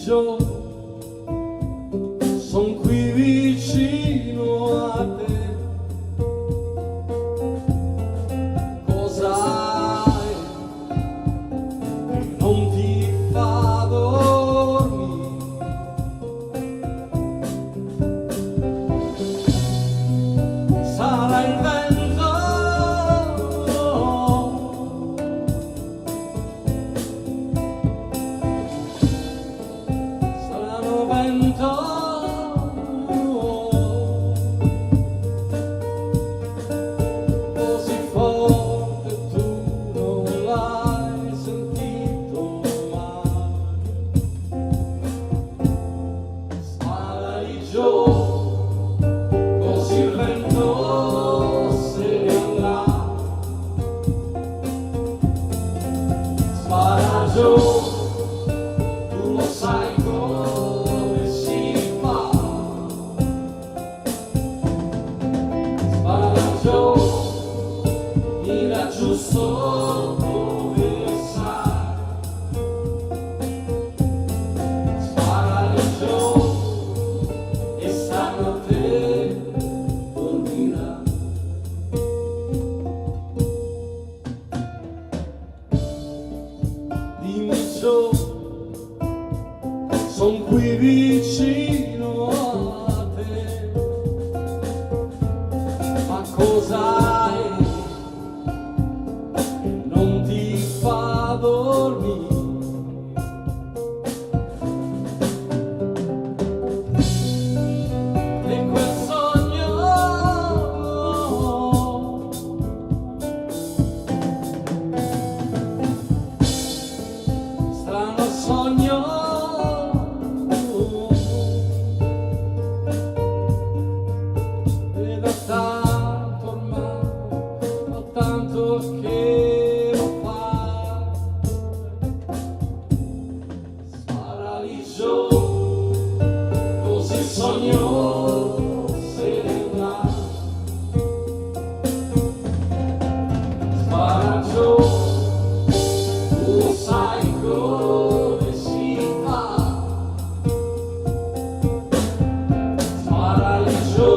pomeriggio son qui vicino a te. Cos'hai che non ti fa dormire? Sarà il vento, saranno vento, così forte tu non l'hai sentito mai. Sparaggio, così il vento se ne andrà. Sparaggio, tu lo sai come si fa. Sparaggio, mira giusto dove sai. Sparaggio, e stanotte dormirà. Dimmi son qui vicino a te, ma cos'hai che non ti fa dormire? E quel sogno, strano sogno, e da tanto ormai, da tanto che lo fai. Sparaggio, così il sogno se ne va. Sparaggio, tu lo sai come si fa. Sparaggio,